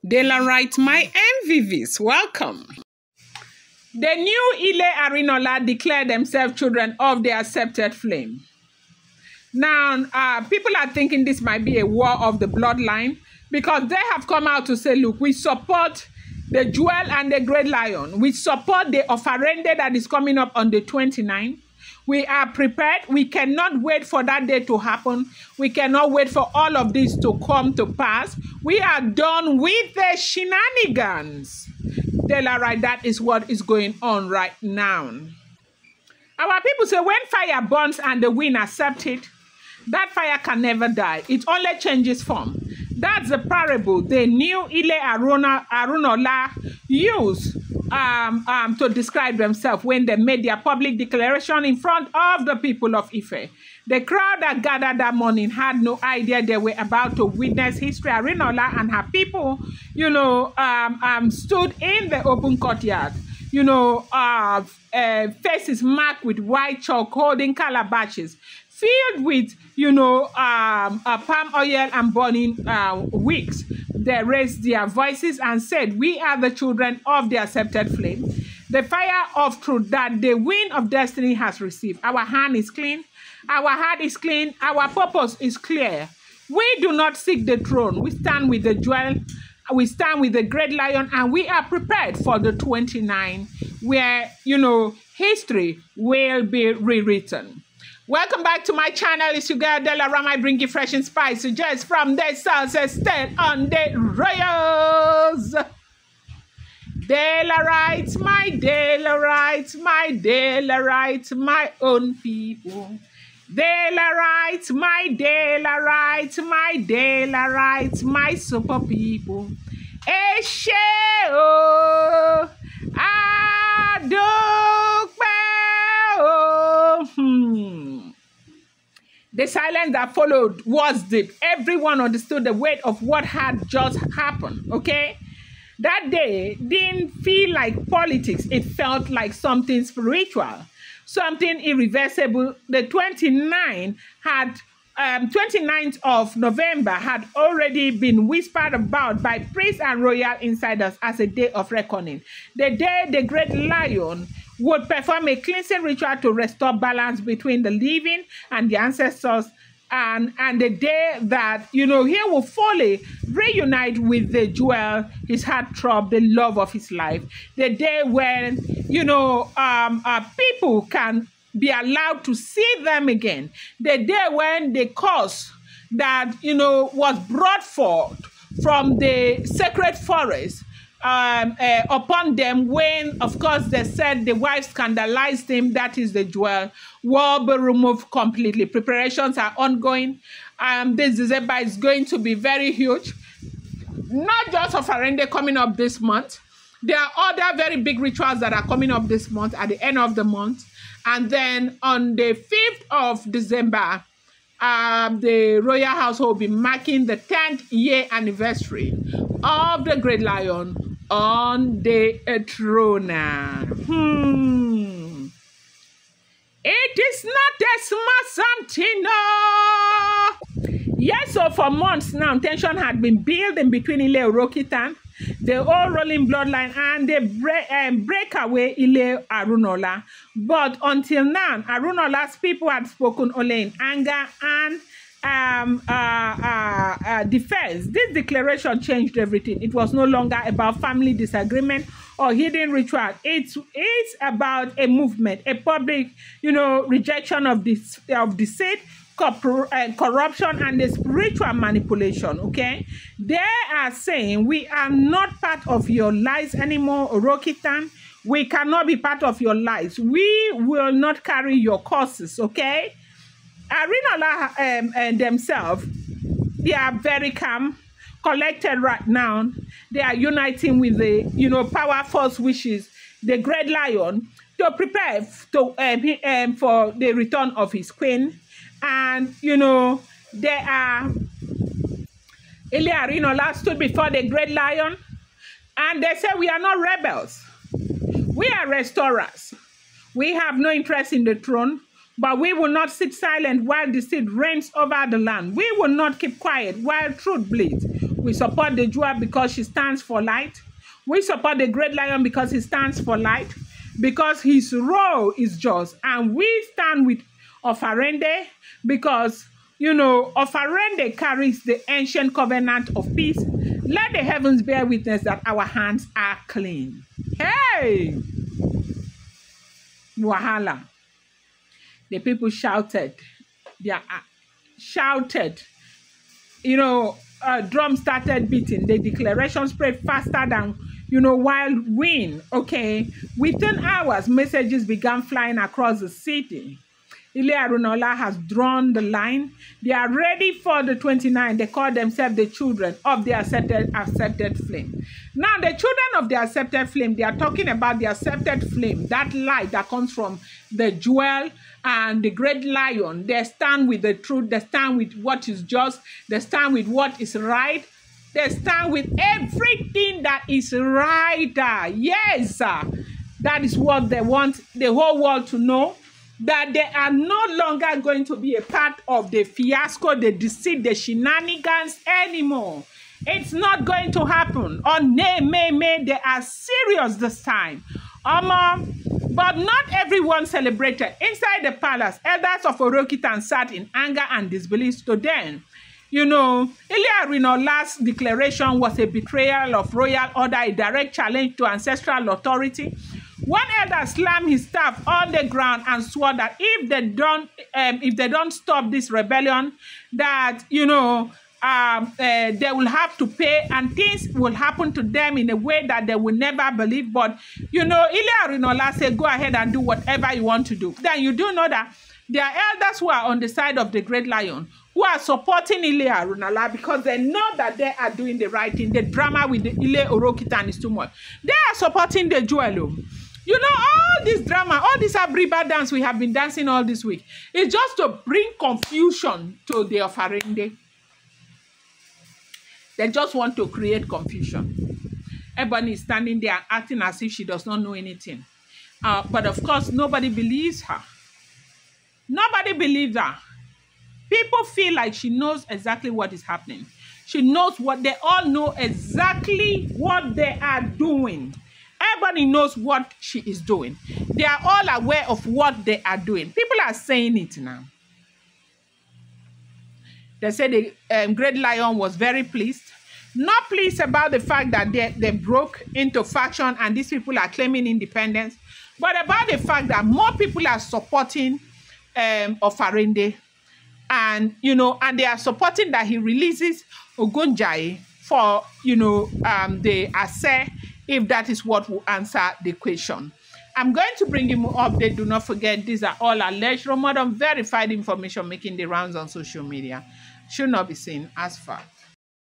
Daylight, my MVVs, welcome. The new Ile Arinola declared themselves children of the accepted flame. Now, people are thinking this might be a war of the bloodline because they have come out to say, look, we support the jewel and the great lion. We support the offerende that is coming up on the 29th. We are prepared. We cannot wait for that day to happen. We cannot wait for all of this to come to pass. We are done with the shenanigans. Right, that is what is going on right now. Our people say when fire burns and the wind accepts it, that fire can never die. It only changes form. That's the parable the new Ile Arinola used to describe themselves when they made their public declaration in front of the people of Ife. The crowd that gathered that morning had no idea they were about to witness history. Arinola and her people, stood in the open courtyard, faces marked with white chalk, holding calabashes filled with, palm oil and burning wicks. They raised their voices and said, we are the children of the accepted flame, the fire of truth that the wind of destiny has received. Our hand is clean. Our heart is clean. Our purpose is clear. We do not seek the throne. We stand with the jewel. We stand with the great lion, and we are prepared for the 29, where, history will be rewritten. Welcome back to my channel. It's your girl Delaram. I bring you fresh and spicy just from the South State on the Royals. Daylight, my Daylight, my Daylight, my own people. Daylight, my Daylight, my Daylight, my super people. Eshe o, adokpe o. The silence that followed was deep. Everyone understood the weight of what had just happened, okay? That day didn't feel like politics. It felt like something spiritual, something irreversible. The 29th of November had already been whispered about by priests and royal insiders as a day of reckoning. The day the great lion would perform a cleansing ritual to restore balance between the living and the ancestors, and the day that, he will fully reunite with the jewel, his heartthrob, the love of his life. The day when, people can be allowed to see them again. The day when the curse that, was brought forth from the sacred forest upon them, when, of course, they said the wife scandalized him, that is the jewel, will be removed completely. Preparations are ongoing. This December is going to be very huge. Not just of Arende coming up this month. There are other very big rituals that are coming up this month at the end of the month. And then on the 5th of December, the royal household will be marking the 10th year anniversary of the great lion on the throne. It is not a small something, no. Yes, so for months now, tension had been building between Ile Orokitan, the old rolling bloodline, and the breakaway Ile Arinola. But until now, Arinola's people had spoken only in anger and defense. This declaration changed everything. It was no longer about family disagreement or hidden ritual. It's about a movement, a public, rejection of deceit, corruption, and the spiritual manipulation. Okay, they are saying we are not part of your lies anymore, Orokitan. We cannot be part of your lies. We will not carry your curses. Okay. Arinola and themselves, they are very calm, collected right now. They are uniting with the, power force, which is the great lion, to prepare for the return of his queen. And, they are, Ile Arinola stood before the great lion, and they said, we are not rebels. We are restorers. We have no interest in the throne. But we will not sit silent while deceit reigns over the land. We will not keep quiet while truth bleeds. We support the jewel because she stands for light. We support the great lion because he stands for light, because his role is just. And we stand with Ofarende because, you know, Ofarende carries the ancient covenant of peace. Let the heavens bear witness that our hands are clean. Hey! Wahala. The people shouted. They shouted. You know, drum started beating. The declaration spread faster than, you know, wild wind. Okay. Within hours, messages began flying across the city. Ile Arinola has drawn the line. They are ready for the 29. They call themselves the children of the accepted flame. Now, the children of the accepted flame, they are talking about the accepted flame, that light that comes from the jewel and the great lion. They stand with the truth. They stand with what is just. They stand with what is right. They stand with everything that is right. Yes, that is what they want the whole world to know. That they are no longer going to be a part of the fiasco, the deceit, the shenanigans anymore. It's not going to happen. Oh, nay, they are serious this time. But not everyone celebrated. Inside the palace, elders of Orokitan sat in anger and disbelief to them. You know, Ile Arinola's declaration was a betrayal of royal order, a direct challenge to ancestral authority. One elder slammed his staff on the ground and swore that if they don't stop this rebellion, that, you know, they will have to pay and things will happen to them in a way that they will never believe. But, you know, Ile Arinola said, go ahead and do whatever you want to do. Then you do know that there are elders who are on the side of the great lion, who are supporting Ile Arinola because they know that they are doing the right thing. The drama with the Ile Orokitan is too much. They are supporting the jewel. You know, all this drama, all this Abriba dance we have been dancing all this week, is just to bring confusion to the Ofarende. They just want to create confusion. Everybody is standing there acting as if she does not know anything. But of course, nobody believes her. Nobody believes her. People feel like she knows exactly what is happening. She knows what they all know exactly what they are doing. Everybody knows what she is doing. They are all aware of what they are doing. People are saying it now. They say the great lion was very pleased. Not pleased about the fact that they broke into faction and these people are claiming independence, but about the fact that more people are supporting Ofarende. And, you know, and they are supporting that he releases Ogunjaye for, you know, the Ase, if that is what will answer the question. I'm going to bring you more update. Do not forget, these are all alleged, rumored, unverified information making the rounds on social media. Should not be seen as fact.